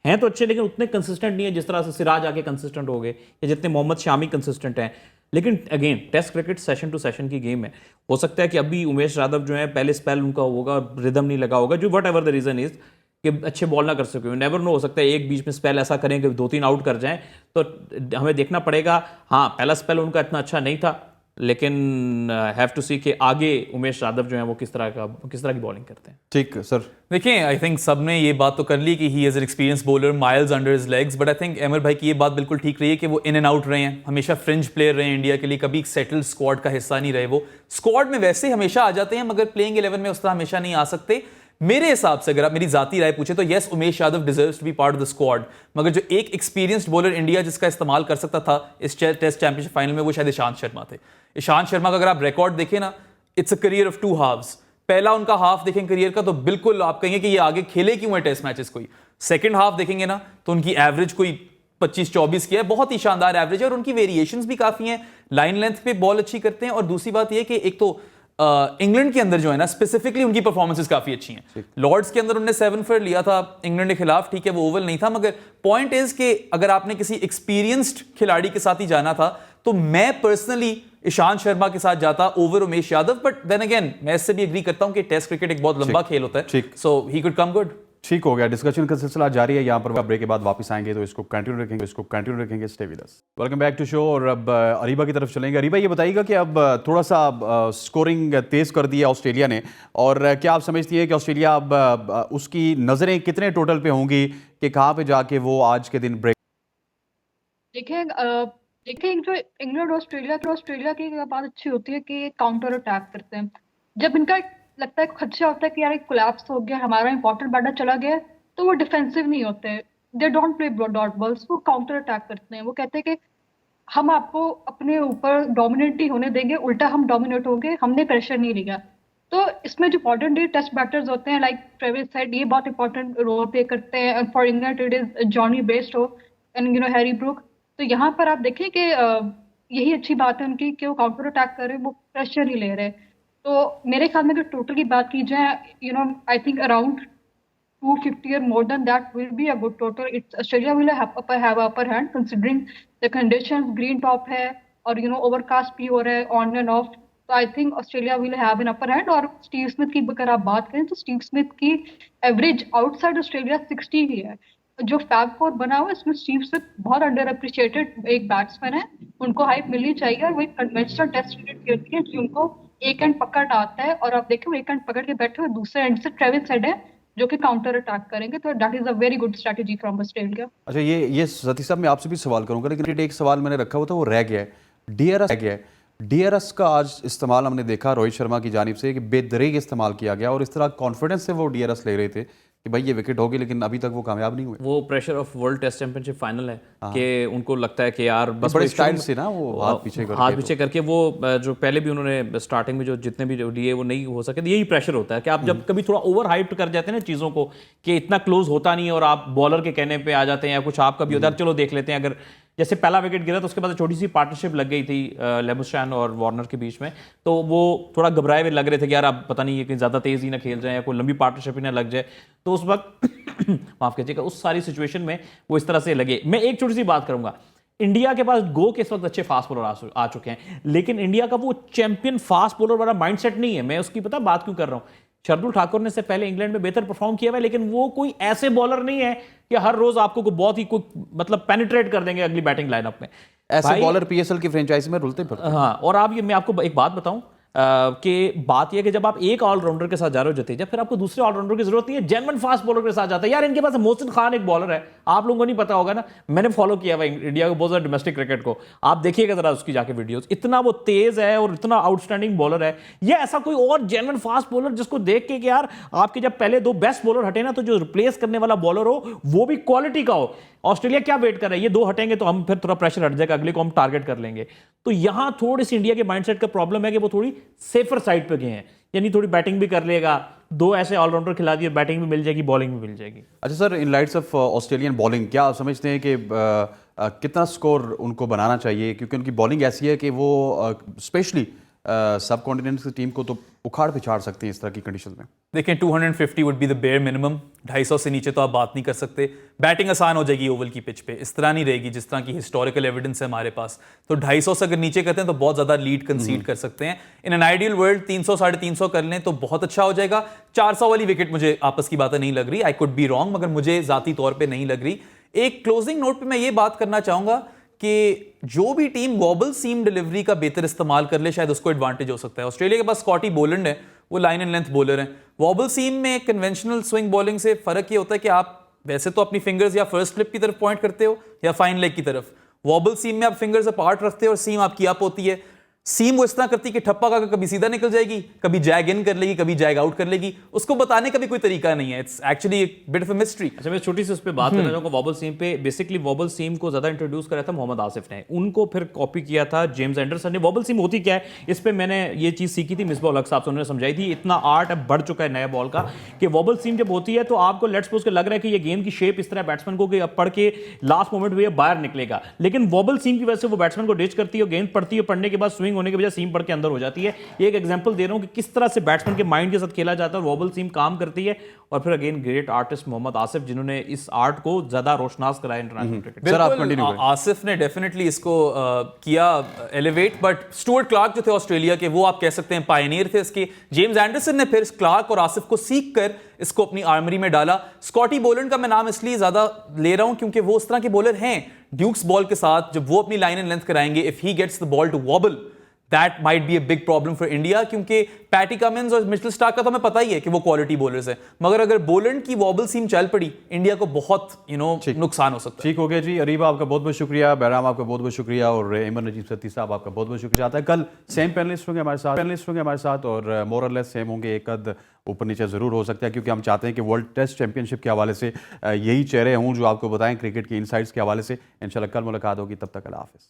हैं तो अच्छे लेकिन उतने कंसिस्टेंट नहीं है जिस तरह से सिराज आके कंसिस्टेंट हो गए या जितने मोहम्मद शामी कंसिस्टेंट हैं। लेकिन again test cricket session to session की गेम है, हो सकता है कि अभी उमेश यादव जो है पहले स्पेल उनका होगा, रिदम नहीं लगा होगा, जो whatever the reason is कि अच्छे बॉल ना कर सके, नेवर नो, हो सकता है एक बीच में स्पेल ऐसा करें कि 2-3 आउट कर जाएं, तो हमें देखना पड़ेगा। हाँ, पहला स्पेल उनका इतना अच्छा नहीं था, लेकिन हैव टू सी कि आगे उमेश यादव जो है वो किस तरह की बॉलिंग करते हैं। ठीक सर, देखिए आई थिंक सबने ये बात तो कर ली कि he is an experience bowler, miles under his legs, but I think Amar भाई की ये बात बिल्कुल ठीक रही है कि वो इन एंड आउट रहे हैं, हमेशा फ्रिंज प्लेयर रहे हैं इंडिया के लिए, कभी सेटल्ड स्क्वाड का हिस्सा नहीं रहे। वो स्क्वाड में वैसे ही हमेशा आ जाते हैं मगर प्लेइंग 11 में उस तरह हमेशा नहीं आ सकते। मेरे हिसाब से अगर आप मेरी जाती राय पूछे तो yes, Umesh Yadav deserves to be part of the squad, मगर जो एक एक्सपीरियंस्ड बॉलर इंडिया जिसका इस्तेमाल कर सकता था इस टेस्ट चैंपियनशिप फाइनल में, वो शायद ईशांत शर्मा थे। ईशांत शर्मा का अगर आप रिकॉर्ड देखें ना, it's a career of 2 halves. पहला उनका हाफ देखें करियर का तो बिल्कुल आप कहेंगे कि ये आगे खेले क्यों है टेस्ट मैचेस कोई। सेकंड हाफ देखेंगे ना तो उनकी एवरेज कोई 25-24 की है, बहुत ही शानदार एवरेज है, और उनकी वेरिएशंस भी काफी हैं, लाइन लेंथ पे बॉल अच्छी करते हैं। और दूसरी बात यह कि एक तो इंग्लैंड के अंदर जो है ना स्पेसिफिकली उनकी परफॉर्मेंसेस काफी अच्छी हैं। लॉर्ड्स के अंदर उन्होंने 7 फेयर लिया था इंग्लैंड के खिलाफ, ठीक है वो ओवल नहीं था, मगर पॉइंट इज कि अगर आपने किसी एक्सपीरियंस्ड खिलाड़ी के साथ ही जाना था तो मैं पर्सनली ईशांत शर्मा के साथ जाता over Umesh Yadav. But then again मैं इससे भी एग्री करता हूं कि टेस्ट क्रिकेट एक बहुत लंबा खेल होता है, सो ही कुड कम गुड। ठीक हो गया, डिस्कशन का सिलसिला जारी है। यहाँ पर ब्रेक के बाद वापस आएंगे तो इसको कंटिन्यू रखेंगे। Stay with us, welcome back to show. और अब अरीबा की तरफ चलेंगे। अरीबा, ये बताइएगा कि अब थोड़ा सा स्कोरिंग तेज कर दी है ऑस्ट्रेलिया ने, और क्या आप समझती हैं कि ऑस्ट्रेलिया अब उसकी नज़रें कितने टोटल पे होंगी कि कहाँ पे जाके वो आज के दिन ब्रेक? देखिए जो इंग्लैंड ऑस्ट्रेलिया की बात अच्छी होती है कि काउंटर अटैक करते हैं। जब इनका लगता है खदशा होता है कि यार एक कोलैप्स हो गया, हमारा इंपॉर्टेंट बैटर चला गया, तो वो डिफेंसिव नहीं होते, they don't play dot balls, वो काउंटर अटैक करते हैं। वो कहते हैं कि हम आपको अपने ऊपर डोमिनेट नहीं होने देंगे, उल्टा हम डोमिनेट होंगे, हमने प्रेशर नहीं लिया। तो इसमें जो मॉडर्न डे टेस्ट बैटर्स होते हैं लाइक ट्रेविस हेड, ये बहुत इंपॉर्टेंट रोल प्ले करते हैं। For England it is Jonny Bairstow and Harry Brook. तो यहाँ पर आप देखें कि यही अच्छी बात है उनकी कि वो काउंटर अटैक कर रहे हैं, वो प्रेशर नहीं ले रहे। तो मेरे ख्याल में अगर टोटल की बात की जाए, I think around 250 or more than that will be a good total. It's Australia will have upper hand considering the conditions, green top है और overcast भी हो रहा है on and off. तो I think Australia will have an upper hand. और Steve Smith की अगर आप बात करें तो स्टीव स्मिथ की एवरेज आउटसाइड ऑस्ट्रेलिया 60 ही है। जो फैब फोर बना हुआ है इसमें स्टीव स्मिथ बहुत अंडर अप्रिशिएटेड एक बैट्समैन है, उनको हाइप मिलनी चाहिए। और वो एक कन्वेंशनल टेस्ट क्रिकेट खेलती है जिनको एक एंड पकड़ आता है, और आप देखो एक एंड पकड़ के बैठे हुए दूसरे एंड से ट्रेविस हेड है जो कि काउंटर अटैक करेंगे। तो that is a very good strategy from Australia. अच्छा, ये सतीश साहब मैं आपसे भी सवाल करूंगा, लेकिन एक सवाल मैंने रखा हुआ था वो रह गया है। डीआरएस रह गया है। डीआरएस का आज इस्तेमाल हमने देखा रोहित शर्मा की जानिब से कि बेदरीग इस्तेमाल किया गया, और इस तरह कॉन्फिडेंस से वो डीआरएस ले रहे थे कि भाई ये विकेट होगी, लेकिन अभी तक वो कामयाब नहीं हुए। वो pressure of world test championship final है कि उनको लगता है कि यार बस बड़े स्टाइल से ना वो हाथ पीछे करके वो जो पहले भी उन्होंने स्टार्टिंग में जो जितने भी लिए वो नहीं हो सके। तो यही प्रेशर होता है कि आप जब कभी थोड़ा ओवर हाइप कर जाते हैं ना चीज़ों को कि इतना क्लोज होता नहीं है और आप बॉलर के कहने पे आ जाते हैं या कुछ आपका भी होता है, चलो देख लेते हैं। अगर जैसे पहला विकेट गिरा तो उसके बाद छोटी सी पार्टनरशिप लग गई थी लेबुशैन और वार्नर के बीच में, तो वो थोड़ा घबराए हुए लग रहे थे कि यार अब पता नहीं ये कहीं ज़्यादा तेज़ ही ना खेल जाए या कोई लंबी पार्टनरशिप ही ना लग जाए। तो उस वक्त माफ कीजिएगा, उस सारी सिचुएशन में वो इस तरह से लगे। मैं एक छोटी सी बात करूंगा, इंडिया के पास गो के इस वक्त अच्छे फास्ट बॉलर आ चुके हैं, लेकिन इंडिया का वो चैंपियन फास्ट बॉलर वाला माइंडसेट नहीं है। मैं उसकी पता बात क्यों कर रहा हूं, शार्दुल ठाकुर ने से पहले इंग्लैंड में बेहतर परफॉर्म किया हुआ है, लेकिन वो कोई ऐसे बॉलर नहीं है कि हर रोज आपको बहुत ही कोई मतलब पेनिट्रेट कर देंगे अगली बैटिंग लाइनअप में। ऐसे बॉलर पीएसएल की फ्रेंचाइजी में रुलते फिरते हैं। हाँ, और आप ये, मैं आपको एक बात बताऊं कि बात यह कि जब आप एक ऑलराउंडर के साथ जा रहे हो जतेजा, फिर आपको दूसरे ऑलराउंडर की जरूरत नहीं है, जेन्युइन फास्ट बॉलर के साथ जाता है। यार इनके पास मोहसिन खान एक बॉलर है, आप लोगों को नहीं पता होगा ना, मैंने फॉलो किया हुआ इंडिया को बहुत ज़्यादा डोमेस्टिक क्रिकेट को, आप देखिएगा जरा उसकी जाके वीडियोस, इतना वो तेज है और इतना आउटस्टैंडिंग बॉलर है। ये ऐसा कोई और जेन्युइन फास्ट बॉलर जिसको देख के कि यार आपके जब पहले दो बेस्ट बॉलर हटे ना, तो जो रिप्लेस करने वाला बॉलर हो वो भी क्वालिटी का हो। ऑस्ट्रेलिया क्या वेट कर रहा है, ये दो हटेंगे तो हम फिर थोड़ा प्रेशर हट जाएगा, अगले को हम टारगेट कर लेंगे। तो यहां थोड़ी सी इंडिया के माइंडसेट का प्रॉब्लम है कि वो थोड़ी सेफर साइड पे गए हैं, यानी थोड़ी बैटिंग भी कर लेगा, दो ऐसे ऑलराउंडर खिला दिए, बैटिंग भी मिल जाएगी, बॉलिंग भी मिल जाएगी। अच्छा sir, in lights off Australian bowling क्या आप समझते हैं कि कितना स्कोर उनको बनाना चाहिए, क्योंकि उनकी बॉलिंग ऐसी है कि वो स्पेशली सब कॉन्टिनेंट की टीम को तो उखाड़ पिछाड़ सकते हैं इस तरह की कंडीशन में। देखें 250 would be the bare minimum, 250 से नीचे तो आप बात नहीं कर सकते। बैटिंग आसान हो जाएगी ओवल की पिच पे, इस तरह नहीं रहेगी जिस तरह की हिस्टोरिकल एविडेंस है हमारे पास। तो 250 से अगर नीचे करते हैं तो बहुत ज़्यादा लीड कंसीड कर सकते हैं। इन एन आइडियल वर्ल्ड 300 350 कर लें तो बहुत अच्छा हो जाएगा। 400 वाली विकेट मुझे आपस की बातें नहीं लग रही, आई कुड बी रॉन्ग, मगर मुझे ज़ाती तौर पर नहीं लग रही। एक क्लोजिंग नोट पर मैं ये बात करना चाहूँगा कि जो भी टीम वॉबल सीम डिलीवरी का बेहतर इस्तेमाल कर ले शायद उसको एडवांटेज हो सकता है। ऑस्ट्रेलिया के पास स्कॉटी बोलैंड है, वो लाइन एंड लेंथ बॉलर हैं। वॉबल सीम में कन्वेंशनल स्विंग बॉलिंग से फर्क ये होता है कि आप वैसे तो अपनी फिंगर्स या फर्स्ट स्लिप की तरफ पॉइंट करते हो या फाइन लेग की तरफ। वॉबल सीम में आप फिंगर्स अपार्ट रखते हो और सीम आपकी अप होती है। सीम वो इस तरह करती है कि ठप्पा का कभी सीधा निकल जाएगी, कभी जैग इन कर लेगी, कभी जैग आउट कर लेगी। उसको बताने का भी कोई तरीका नहीं है, इट्स एक्चुअली एक बिट ऑफ अ मिस्ट्री। अच्छा, मैं छोटी सी उस पर बात करना चाहूँगा वॉबल सीम पे। बेसिकली वॉबल सीम को ज़्यादा इंट्रोड्यूस कराया था मोहम्मद आसिफ ने, उनको फिर कॉपी किया था जेम्स एंडरसन ने। वॉबल सीम होती क्या है, इस पर मैंने ये चीज़ सीखी थी मिसबा उल हक साहब से, उन्होंने समझाई थी। इतना आर्ट अब बढ़ चुका है नया बॉल का कि वॉबल सीम जब होती है तो आपको लेट्स सपोज के लग रहा है कि ये गेंद की शेप इस तरह बैट्समैन को कि अब पढ़ के लास्ट मोमेंट में ये बाहर निकलेगा, लेकिन वॉबल सीम की वजह से वो बैट्समैन को डिच करती है, गेंद पड़ती है, पढ़ने के बाद स्विंग होने की वजह सीम पढ़ के अंदर हो जाती है। एक एग्जांपल दे रहा हूं कि किस तरह से बैट्समैन के माइंड के साथ खेला जाता है, वॉबल सीम काम करती है। और फिर again great artist Mohammad Asif जिन्होंने इस आर्ट को ज्यादा रोशनास कराया इंटरनेशनल क्रिकेट। सर आप कंटिन्यू करें। आसिफ ने डेफिनेटली इसको किया एलिवेट, बट स्टुअर्ट क्लार्क जो थे ऑस्ट्रेलिया के, वो आप कह सकते हैं पायनियर थे इसके। जेम्स एंडरसन ने फिर क्लार्क और आसिफ को सीख कर इसको अपनी आर्मरी में डाला। स्कॉटी बोलैंड का मैं नाम इसलिए ज्यादा ले रहा हूं क्योंकि वो उस तरह के बॉलर हैं, ड्यूक्स बॉल के साथ जब वो अपनी लाइन एंड लेंथ कराएंगे, if he gets the ball to wobble that might be a big problem for India, क्योंकि पैटी कमिंस और मिचेल स्टार्क का तो हमें पता ही है कि वो क्वालिटी बॉलर्स हैं, मगर अगर बोलैंड की वॉबल सीम चल पड़ी इंडिया को बहुत नुकसान हो सकता है। ठीक हो गया जी। अरीबा आपका बहुत बहुत शुक्रिया, बहराम आपका बहुत बहुत शुक्रिया, और इमरान नजीब सत्ती साहब आपका बहुत बहुत शुक्रिया। आता है कल सेम पैनलिस्ट होंगे हमारे साथ और मोर और लेस सेम होंगे, एक अद ऊपर नीचे ज़रूर हो सकता है, क्योंकि हम चाहते हैं कि वर्ल्ड टेस्ट चैंपियनशिप के हवाले से यही चेहरे हों जो आपको बताएं क्रिकेट की इनसाइट्स के हवाले से। इंशाल्लाह कल मुलाकात होगी, तब तक अल्लाह हाफ़िज़।